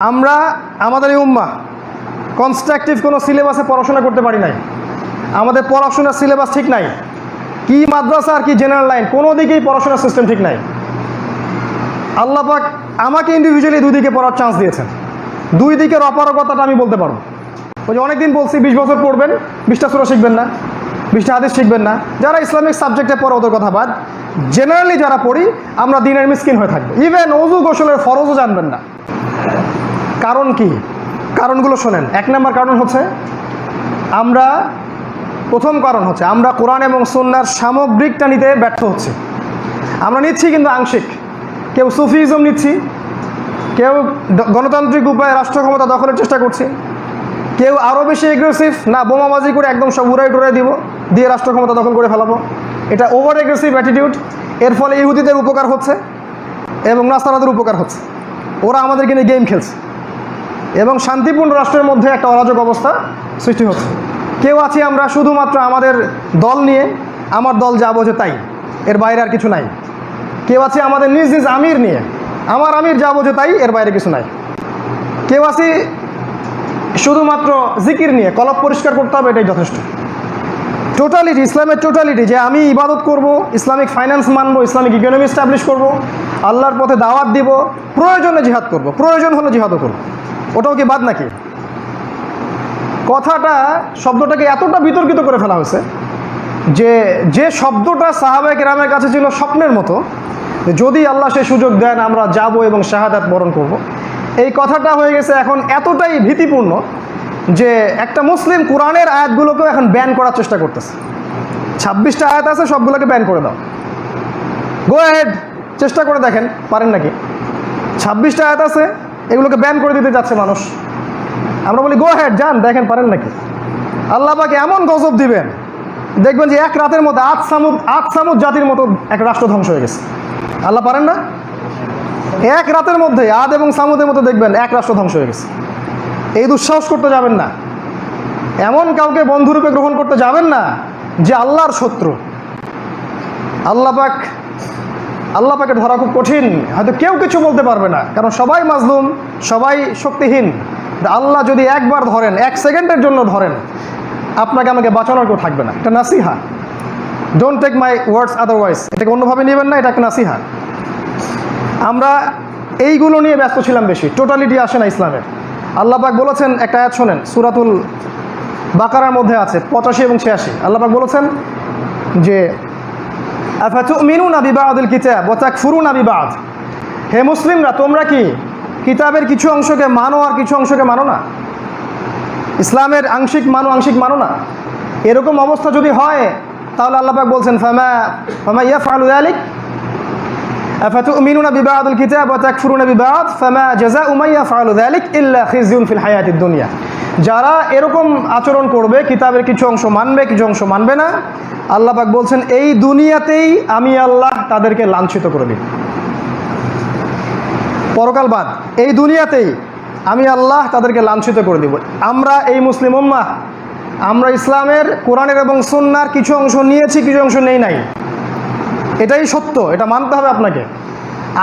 আমরা আমাদের এই উম্মাহ কনস্ট্রাকটিভ কোনো সিলেবাসে পড়াশোনা করতে পারি নাই। আমাদের পড়াশোনার সিলেবাস ঠিক নাই। কি মাদ্রাসা আর কি জেনারেল লাইন, কোনো দিকেই পড়াশোনার সিস্টেম ঠিক নাই। আল্লাহ পাক আমাকে ইন্ডিভিজুয়ালি দুই দিকে পড়ার চান্স দিয়েছেন। দুই দিকের অপারগতাটা আমি বলতে পারবো। ওই যে অনেকদিন বলছি 20 বছর পড়বেন, 20টা সূরা শিখবেন না, 20টা হাদিস শিখবেন না। যারা ইসলামিক সাবজেক্টে পড়ে ওদের কথা বাদ, জেনারেলি যারা পড়ি আমরা দিনের মিসকিন হয়ে থাকবো। ইভেন ওযু গোসলের ফরজও জানবেন না। কারণ কি? কারণগুলো শোনেন। 1 নম্বর কারণ হচ্ছে প্রথম কারণ হচ্ছে আমরা কোরআন এবং সুন্নাহর সামগ্রিকটা নিতে ব্যর্থ হচ্ছি। আমরা নিচ্ছি কিন্তু আংশিক। কেউ সুফিজম নিচ্ছি, কেউ গণতান্ত্রিক উপায়ে রাষ্ট্র ক্ষমতা দখলের চেষ্টা করছি, কেউ আরও বেশি এগ্রেসিভ, না বোমাবাজি করে একদম সব উড়াই টুড়াই দিয়ে রাষ্ট্র ক্ষমতা দখল করে ফেলাবো। এটা ওভার এগ্রেসিভ অ্যাটিটিউড। এর ফলে ইহুদিদের উপকার হচ্ছে এবং নাসারাদের উপকার হচ্ছে। ওরা আমাদেরকে নিয়ে গেম খেলছে এবং শান্তিপূর্ণ রাষ্ট্রের মধ্যে একটা অরাজক অবস্থা সৃষ্টি হচ্ছে। কেউ আছি আমরা শুধুমাত্র আমাদের দল নিয়ে, আমার দল যা বোঝে তাই, এর বাইরে আর কিছু নাই। কেউ আছে আমাদের নিজ নিজ আমির নিয়ে, আমার আমির যা বোঝে তাই, এর বাইরে কিছু নাই। কেউ আছি শুধুমাত্র জিকির নিয়ে, কলব পরিষ্কার করতে হবে এটাই যথেষ্ট। টোটালিটি, ইসলামের টোটালিটি, যে আমি ইবাদত করব, ইসলামিক ফাইন্যান্স মানব, ইসলামিক ইকোনমি এস্টাবলিশ করব, আল্লাহর পথে দাওয়াত দিব, প্রয়োজনে জিহাদ করব, প্রয়োজন হলে জিহাদও করব, ওটাও কি বাদ নাকি? শব্দটাকে এতটা বিতর্কিত করে ফেলা হয়েছে যে শব্দটা সাহাবায়ে কেরামের কাছে ছিল স্বপ্নের মতো। যদি আল্লাহ সেই সুযোগ দেন আমরা যাব এবং শাহাদাত বরণ করব। এই কথাটা হয়ে গেছে এখন এতটাই ভীতিপূর্ণ যে একটা মুসলিম কোরআনের আয়াতগুলোকেও এখন ব্যান করার চেষ্টা করতেছে। 26টা আয়াত আছে, সবগুলোকে ব্যান করে দাও। গো অ্যাহেড, চেষ্টা করে দেখেন পারেন নাকি। 26টা আয়াত আছে, এগুলোকে ব্যান করে দিতে যাচ্ছে মানুষ। আমরা বলি গো অ্যাহেড, যান দেখেন পারেন নাকি। আল্লাহ পাক এমন গজব দিবেন, দেখবেন যে এক রাতের মধ্যে আদ সামুদ জাতির মতো এক রাষ্ট্র ধ্বংস হয়ে গেছে। আল্লাহ পারেন না? এক রাতের মধ্যে আদ এবং সামুদের মতো দেখবেন এক রাষ্ট্র ধ্বংস হয়ে গেছে। এই দুঃসাহস করতে যাবেন না। এমন কাউকে বন্ধুরূপে গ্রহণ করতে যাবেন না যে আল্লাহর শত্রু। আল্লাহ পাকের ধরা খুব কঠিন। হয়তো কেউ কিছু বলতে পারবে না, কারণ সবাই মাজলুম, সবাই শক্তিহীন। আল্লাহ যদি একবার ধরেন, 1 সেকেন্ডের জন্য ধরেন, আপনাকে আমাকে বাঁচানোর কেউ থাকবে না। এটা নাসিহা। Don't take my words otherwise. এটাকে অন্যভাবে নেবেন না, এটা একটা নাসিহা। আমরা এইগুলো নিয়ে ব্যস্ত ছিলাম বেশি, টোটালিটি আসে না ইসলামের। আল্লাহ পাক বলেছেন, একটা আয়াত শোনেন, সূরাতুল বাকারার মধ্যে আছে 85 এবং 86। আল্লাহ পাক বলেছেন যে আফাতুমিনুনা বিবাদিল কিতাব ওয়া তাকফুরুনা বিবাদ। হে মুসলিমরা, তোমরা কি কিতাবের কিছু অংশকে মানো আর কিছু অংশকে মানো না? ইসলামের আংশিক মানো না। এরকম অবস্থা যদি হয় তাহলে আল্লাহ পাক বলছেন ফামা ইয়াফআলু যালিক আফাতুমিনুনা বিবাদিল কিতাব ওয়া তাকফুরুনা বিবাদ ফামা জাযাউ মান ইয়াফআলু যালিক ইল্লা খিজয়ুন ফিল হায়াতিদ দুনিয়া। যারা এরকম আচরণ করবে, কিতাবের কিছু অংশ মানবে, কিছু অংশ মানবে না, আল্লাহ পাক বলছেন এই দুনিয়াতেই আমি আল্লাহ তাদেরকে লাঞ্ছিত করে দিই। পরকাল বাদ, এই দুনিয়াতেই আমি আল্লাহ তাদেরকে লাঞ্ছিত করে দিব। আমরা এই মুসলিম উম্মাহ, আমরা ইসলামের কোরআনের এবং সুন্নাহর কিছু অংশ নিয়েছি, কিছু অংশ নেই নাই। এটাই সত্য, এটা মানতে হবে আপনাকে।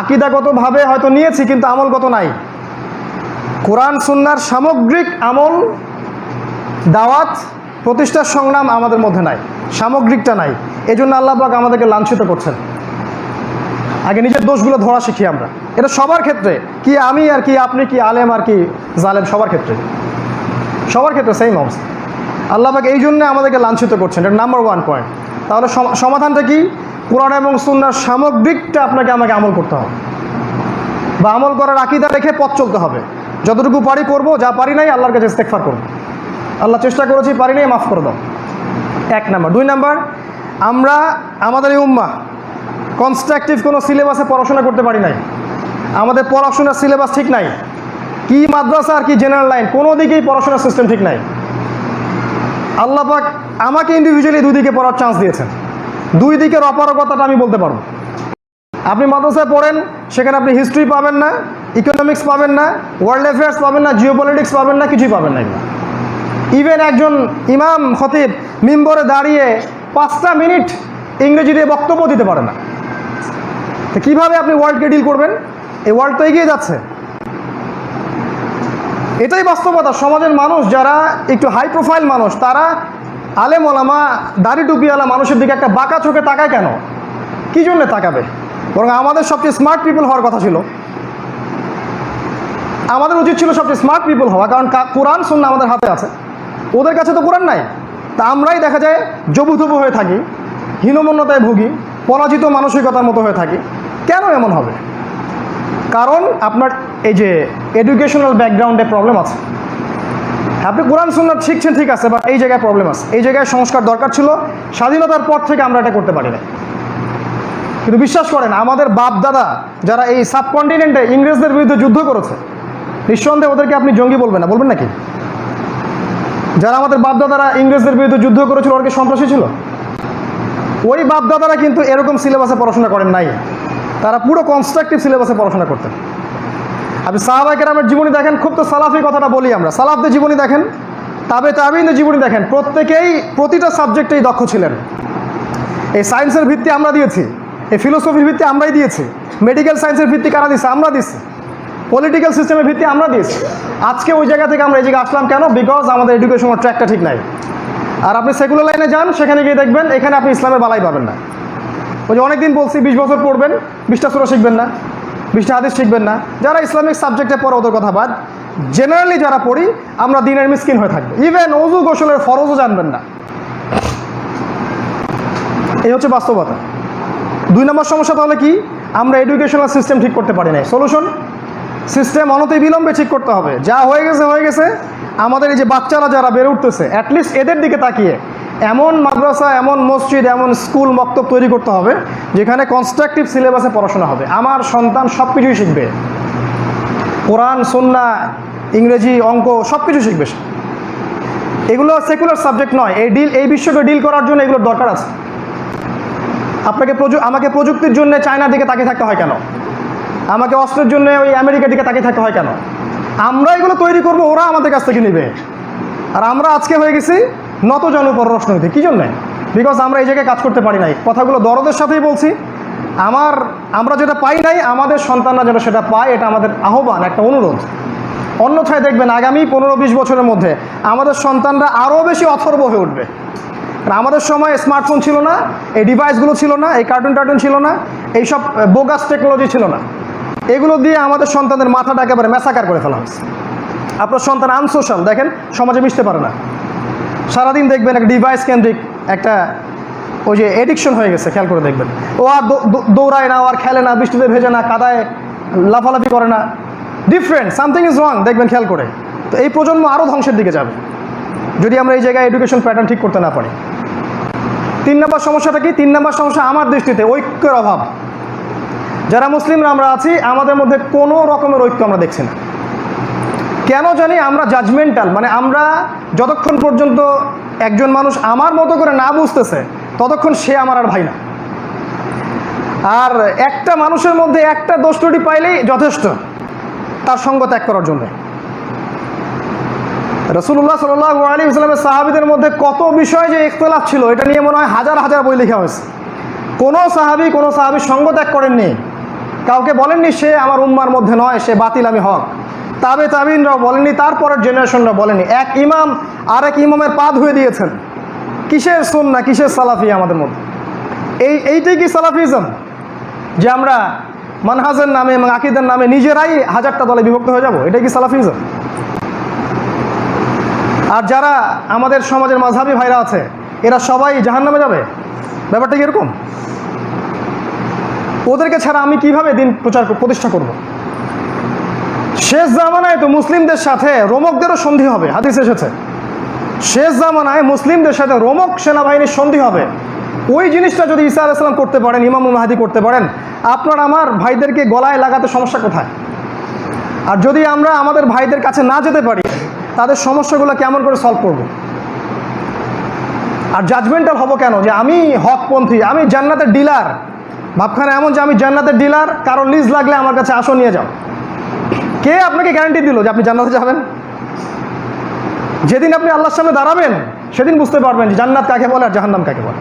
আকীদাগতভাবে হয়তো নিয়েছি, কিন্তু আমলগত নাই। কোরআন সুন্নাহর সামগ্রিক আমল, দাওয়াত, প্রতিষ্ঠার সংগ্রাম আমাদের মধ্যে নাই, সামগ্রিকটা নাই। এই জন্য আল্লাহ পাক আমাদেরকে লাঞ্ছিত করছেন। আগে নিজের দোষগুলো ধরা শিখি আমরা। এটা সবার ক্ষেত্রে, কি আমি আর কি আপনি, কি আলেম আর কি জালেম, সবার ক্ষেত্রে সেম অবস্থা। আল্লাহ পাক এই জন্য আমাদেরকে লাঞ্ছিত করছেন। এটা নাম্বার 1 পয়েন্ট। তাহলে সমাধানটা কি? কোরআন এবং সুন্নাহর সামগ্রিকটা আমাকে আমল করতে হবে, বা আমল করার আকীদা রেখে পথ চলতে হবে। যতটুকু পারি করব, যা পারি নাই আল্লাহর কাছে ইস্তেগফার করব। আল্লাহ চেষ্টা করেছি, পারি নাই, মাফ করে দাও। 1 নাম্বার। 2 নাম্বার, আমরা আমাদের এই উম্মাহ কনস্ট্রাকটিভ কোনো সিলেবাসে পড়াশোনা করতে পারি নাই। আমাদের পড়াশোনার সিলেবাস ঠিক নাই। কি মাদ্রাসা আর কি জেনারেল লাইন, কোনো দিকেই পড়াশোনার সিস্টেম ঠিক নাই। আল্লাহ পাক আমাকে ইন্ডিভিজুয়ালি দুই দিকে পড়ার চান্স দিয়েছেন। দুই দিকের অপারগতাটা আমি বলতে পারবো। আপনি মাদ্রাসায় পড়েন, সেখানে আপনি হিস্ট্রি পাবেন না, ইকোনমিক্স পাবেন না, ওয়ার্ল্ড অ্যাফেয়ার্স পাবেন না, জিওপলিটিক্স পাবেন না, কিছুই পাবেন না। ইভেন একজন ইমাম খতিব মিম্বরে দাঁড়িয়ে 5টা মিনিট ইংরেজি দিয়ে বক্তব্য দিতে পারে না। তো কীভাবে আপনি ওয়ার্ল্ডকে ডিল করবেন? এই ওয়ার্ল্ড তো এগিয়ে যাচ্ছে। এটাই বাস্তবতা। সমাজের মানুষ যারা একটু হাই প্রোফাইল মানুষ, তারা আলেম ওলামা দাড়ি টুপিওয়ালা মানুষের দিকে একটা বাঁকা চোখে তাকায় কেন? কী জন্য তাকাবে? বরং আমাদের সবচেয়ে স্মার্ট পিপল হওয়ার কথা ছিল। আমাদের উচিত ছিল সবচেয়ে স্মার্ট পিপল হওয়া, কারণ কোরআন সুন্নাহ আমাদের হাতে আছে, ওদের কাছে তো কোরআন নাই। তা আমরাই দেখা যায় জবুথবু হয়ে থাকি, হীনমন্যতায় ভুগি, পরাজিত মানসিকতার মতো হয়ে থাকি। কেন এমন হবে? কারণ আপনার এই যে এডুকেশনাল ব্যাকগ্রাউন্ডে প্রবলেম আছে। আপনি কোরআন সুন্নাহ শিখছেন ঠিক আছে, বাট এই জায়গায় প্রবলেম আছে। এই জায়গায় সংস্কার দরকার ছিল। স্বাধীনতার পর থেকে আমরা এটা করতে পারি না। কিন্তু বিশ্বাস করেন, আমাদের বাপ দাদা যারা এই সাবকন্টিনেন্টে ইংরেজদের বিরুদ্ধে যুদ্ধ করেছে, নিঃসন্দেহে ওদেরকে আপনি জঙ্গি বলবেন না, বলবেন নাকি? যারা আমাদের বাপ দাদারা ইংরেজদের বিরুদ্ধে যুদ্ধ করেছিল, ওরা কি সন্ত্রাসী ছিল? ওই বাপ দাদারা কিন্তু এরকম সিলেবাসে পড়াশোনা করেন নাই। তারা পুরো কনস্ট্রাকটিভ সিলেবাসে পড়াশোনা করতেন। আপনি সাহাবায়ে কেরামের জীবনী দেখেন, খুব তো সালাফি কথাটা বলি আমরা, সালাফদের জীবনী দেখেন, তাবেঈনদের জীবনী দেখেন, প্রত্যেকেই প্রতিটা সাবজেক্টেই দক্ষ ছিলেন। এই সায়েন্সের ভিত্তি আমরা দিয়েছি, এই ফিলোসফির ভিত্তি আমরাই দিয়েছি, মেডিকেল সায়েন্সের ভিত্তি কারা দিয়েছে? আমরা দিচ্ছি। পলিটিক্যাল সিস্টেমের ভিত্তি আমরা দিয়েছি। আজকে ওই জায়গা থেকে আমরা এই জায়গায় আসলাম কেন? বিকজ আমাদের এডুকেশনের ট্র্যাকটা ঠিক নাই। আর আপনি সেকুলার লাইনে যান, সেখানে গিয়ে দেখবেন এখানে আপনি ইসলামের বালাই পাবেন না। ওই যে অনেকদিন বলছি 20 বছর পড়বেন, 20টা সূরা শিখবেন না, 20টা হাদিস শিখবেন না। যারা ইসলামিক সাবজেক্টে পড়ে ওদের কথা বাদ, জেনারেলি যারা পড়ি আমরা দিনের মিসকিন হয়ে থাকবে। ইভেন ওযু গোসলের ফরজও জানবেন না। এই হচ্ছে বাস্তবতা। 2 নম্বর সমস্যা তাহলে কি? আমরা এডুকেশনাল সিস্টেম ঠিক করতে পারি না। সলিউশন, সিস্টেম অনতিবিলম্বে ঠিক করতে হবে। যা হয়ে গেছে হয়ে গেছে। আমাদের এই যে বাচ্চারা যারা বেড়ে উঠতেছে, অ্যাটলিস্ট এদের দিকে তাকিয়ে এমন মাদ্রাসা, এমন মসজিদ, এমন স্কুল মক্তব তৈরি করতে হবে যেখানে কনস্ট্রাকটিভ সিলেবাসে পড়াশোনা হবে। আমার সন্তান সব কিছুই শিখবে, কোরআন সুন্নাহ, ইংরেজি, অঙ্ক সব কিছু শিখবে। এগুলো সেকুলার সাবজেক্ট নয়। এই বিশ্বকে ডিল করার জন্য এগুলোর দরকার আছে। আমাকে প্রযুক্তির জন্য চায়নার দিকে তাকিয়ে থাকতে হয় কেন? আমাকে অস্ত্রের জন্য ওই আমেরিকার দিকে তাকিয়ে থাকতে হয় কেন? আমরা এগুলো তৈরি করব, ওরা আমাদের কাছ থেকে নেবে। আর আমরা আজকে হয়ে গেছি নতজানু পররাষ্ট্রনীতি। কী জন্যে? বিকজ আমরা এই জায়গায় কাজ করতে পারি নাই। কথাগুলো দরদের সাথেই বলছি। আমরা যেটা পাই নাই, আমাদের সন্তানরা যেন সেটা পায়, এটা আমাদের আহ্বান, একটা অনুরোধ। অন্যথায় দেখবেন আগামী 15-20 বছরের মধ্যে আমাদের সন্তানরা আরও বেশি অথর্ব হয়ে উঠবে। আমাদের সময় স্মার্টফোন ছিল না, এই ডিভাইসগুলো ছিল না, এই কার্টুন ছিল না, এইসব বোগাস টেকনোলজি ছিল না। এগুলো দিয়ে আমাদের সন্তানদের মাথাটা একেবারে ম্যাসাকার করে ফেলা হয়েছে। আপনার সন্তান আনসোশ্যাল, দেখেন সমাজে মিশতে পারে না, সারাদিন দেখবেন একটা ডিভাইস কেন্দ্রিক একটা ওই যে এডিকশন হয়ে গেছে। খেয়াল করে দেখবেন, ও আর দৌড়ায় না, ও আর খেলে না, বৃষ্টিতে ভেজে না, কাদায় লাফালাফি করে না। ডিফারেন্ট, সামথিং ইজ রং, দেখবেন খেয়াল করে। তো এই প্রজন্ম আরও ধ্বংসের দিকে যাবে যদি আমরা এই জায়গায় এডুকেশন প্যাটার্ন ঠিক করতে না পারি। 3 নম্বর সমস্যাটা কি? 3 নম্বর সমস্যা আমার দৃষ্টিতে ঐক্যের অভাব। যারা মুসলিমরা আমরা আছি, আমাদের মধ্যে কোনো রকমের ঐক্য আমরা দেখছি না। কেন জানি আমরা জাজমেন্টাল, মানে আমরা যতক্ষণ পর্যন্ত একজন মানুষ আমার মতো করে না বুঝতেছে, ততক্ষণ সে আমার আর ভাই না। আর একটা মানুষের মধ্যে একটা দোষ ত্রুটি পাইলেই যথেষ্ট তার সঙ্গ ত্যাগ করার জন্য। রাসূলুল্লাহ সাল্লাল্লাহু আলাইহি ওয়াসাল্লামের সাহাবীদের মধ্যে কত বিষয় যে ইখতিলাফ ছিল, এটা নিয়ে মনে হয় হাজার হাজার বই লেখা হয়েছে। কোনো সাহাবী সঙ্গ ত্যাগ করেননি, কাউকে বলেননি সে আমার উম্মার মধ্যে নয়, সে বাতিল, আমি হক। তাবেঈনরাও বলেননি, তারপরের জেনারেশনরা বলেনি। এক ইমাম আরেক ইমামের পা ধুয়ে দিয়েছেন। কিসের সুন্নাহ, কিসের সালাফি আমাদের মধ্যে? এইটাই কি সালাফিজম? যে আমরা মানহাজের নামে এবং আকীদার নামে নিজেরাই হাজারটা দলে বিভক্ত হয়ে যাব? এটাই কি সালাফিজম? আর যারা আমাদের সমাজের মাযহাবী ভাইরা আছে, এরা সবাই জাহান্নামে যাবে? ব্যাপারটা কি এরকম? ওদেরকে ছাড়া আমি কিভাবে দিন প্রতিষ্ঠা করব? শেষ জামানায় তো মুসলিমদের সাথে রোমকদেরও সন্ধি হবে, হাদিস এসেছে। শেষ জামানায় মুসলিমদের সাথে রোমক সেনাবাহিনীর সন্ধি হবে। ওই জিনিসটা যদি ঈসা আলাইহিস সালাম করতে পারেন, ইমাম মাহদী করতে পারেন, আপনার আমার ভাইদেরকে গলায় লাগাতে সমস্যা কোথায়? আর যদি আমরা আমাদের ভাইদের কাছে না যেতে পারি, তাদের সমস্যাগুলো কেমন করে সলভ করব? আর জাজমেন্টাল হব কেন যে আমি হকপন্থী, আমি জান্নাতের ডিলার? ভাবখানা এমন যে আমি জান্নাতের ডিলার, কারো লিজ লাগলে আমার কাছে আসো, নিয়ে যাও। কে আপনাকে গ্যারান্টি দিল যে আপনি জান্নাতে যাবেন? যেদিন আপনি আল্লাহর সামনে দাঁড়াবেন, সেদিন বুঝতে পারবেন যে জান্নাত কাকে বলে আর জাহান্নাম কাকে বলে।